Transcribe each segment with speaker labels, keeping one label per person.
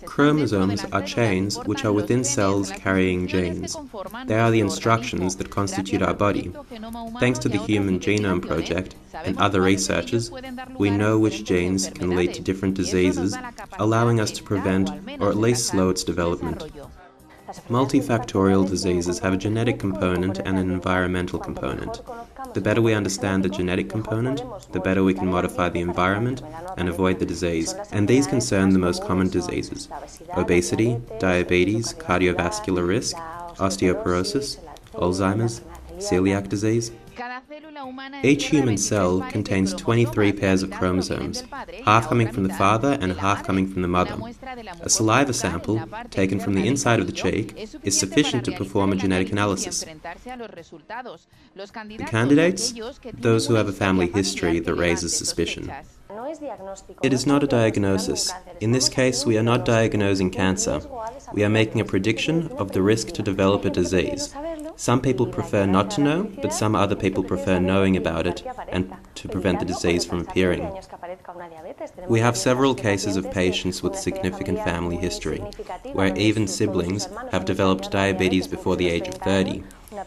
Speaker 1: Chromosomes are chains which are within cells carrying genes. They are the instructions that constitute our body. Thanks to the Human Genome Project and other researchers, we know which genes can lead to different diseases, allowing us to prevent or at least slow its development. Multifactorial diseases have a genetic component and an environmental component. The better we understand the genetic component, the better we can modify the environment and avoid the disease. And these concern the most common diseases: obesity, diabetes, cardiovascular risk, osteoporosis, Alzheimer's, celiac disease. Each human cell contains 23 pairs of chromosomes, half coming from the father and half coming from the mother. A saliva sample, taken from the inside of the cheek, is sufficient to perform a genetic analysis. The candidates? Those who have a family history that raises suspicion. It is not a diagnosis. In this case, we are not diagnosing cancer. We are making a prediction of the risk to develop a disease. Some people prefer not to know, but some other people prefer knowing about it and to prevent the disease from appearing. We have several cases of patients with significant family history, where even siblings have developed diabetes before the age of 30.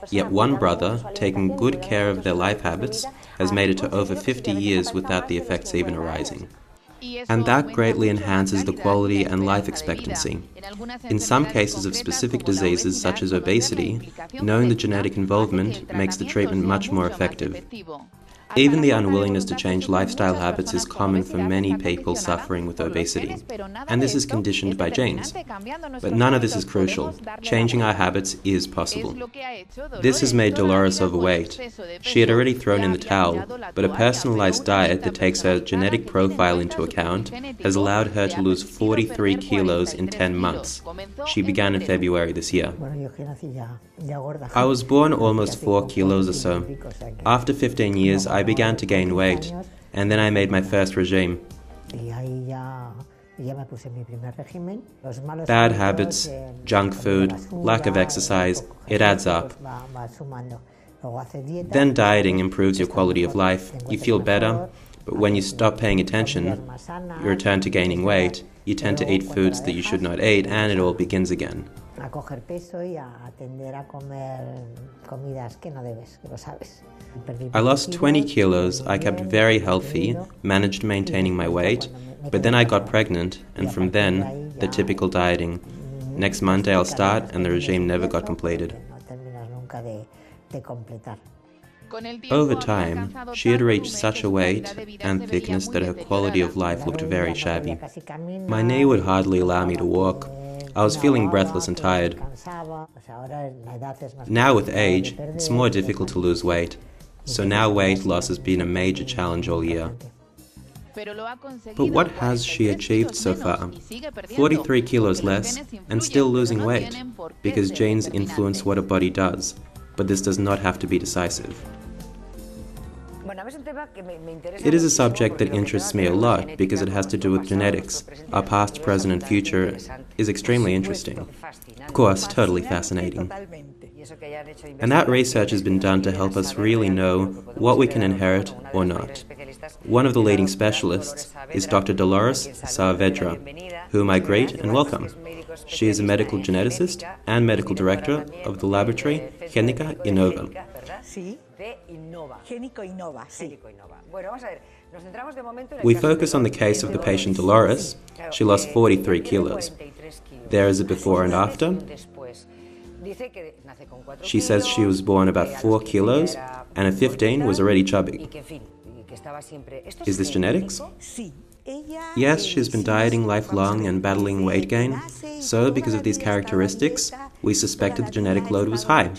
Speaker 1: Yet one brother, taking good care of their life habits, has made it to over 50 years without the effects even arising. And that greatly enhances the quality and life expectancy. In some cases of specific diseases such as obesity, knowing the genetic involvement makes the treatment much more effective. Even the unwillingness to change lifestyle habits is common for many people suffering with obesity, and this is conditioned by genes. But none of this is crucial. Changing our habits is possible. This has made Dolores overweight. She had already thrown in the towel, but a personalized diet that takes her genetic profile into account has allowed her to lose 43 kilos in 10 months. She began in February this year. I was born almost 4 kilos or so. After 15 years, I began to gain weight, and then I made my first regime. Bad habits, junk food, lack of exercise, it adds up. Then dieting improves your quality of life. You feel better, but when you stop paying attention, you return to gaining weight, you tend to eat foods that you should not eat, and it all begins again. I lost 20 kilos, I kept very healthy, managed maintaining my weight, but then I got pregnant, and from then, the typical dieting. Next Monday I'll start, and the regime never got completed. Over time, she had reached such a weight and thickness that her quality of life looked very shabby. My knee would hardly allow me to walk. I was feeling breathless and tired. Now with age, it's more difficult to lose weight. So now weight loss has been a major challenge all year. But what has she achieved so far? 43 kilos less and still losing weight, because genes influence what a body does. But this does not have to be decisive. It is a subject that interests me a lot because it has to do with genetics. Our past, present and future is extremely interesting. Of course, totally fascinating. And that research has been done to help us really know what we can inherit or not. One of the leading specialists is Dr. Dolores Saavedra, whom I greet and welcome. She is a medical geneticist and medical director of the laboratory Genyca Innova. We focus on the case of the patient Dolores. She lost 43 kilos. There is a before and after. She says she was born about 4 kilos and at 15 was already chubby. Is this genetics? Yes, she's been dieting lifelong and battling weight gain, so because of these characteristics, we suspected the genetic load was high.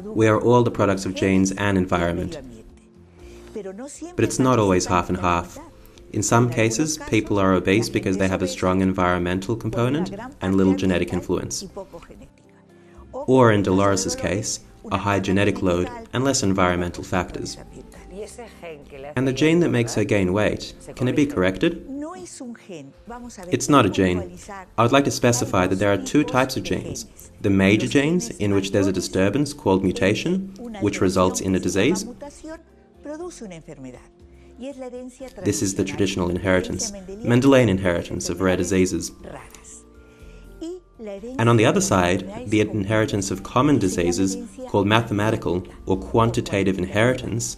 Speaker 1: We are all the products of genes and environment. But it's not always half and half. In some cases, people are obese because they have a strong environmental component and little genetic influence. Or in Dolores' case, a high genetic load and less environmental factors. And the gene that makes her gain weight, can it be corrected? It's not a gene. I would like to specify that there are two types of genes. The major genes, in which there's a disturbance called mutation, which results in a disease, This is the traditional inheritance, Mendelian inheritance of rare diseases. And on the other side, the inheritance of common diseases, called mathematical or quantitative inheritance,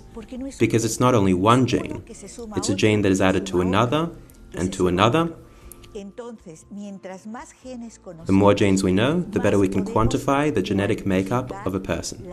Speaker 1: because it's not only one gene, it's a gene that is added to another and to another. The more genes we know, the better we can quantify the genetic makeup of a person.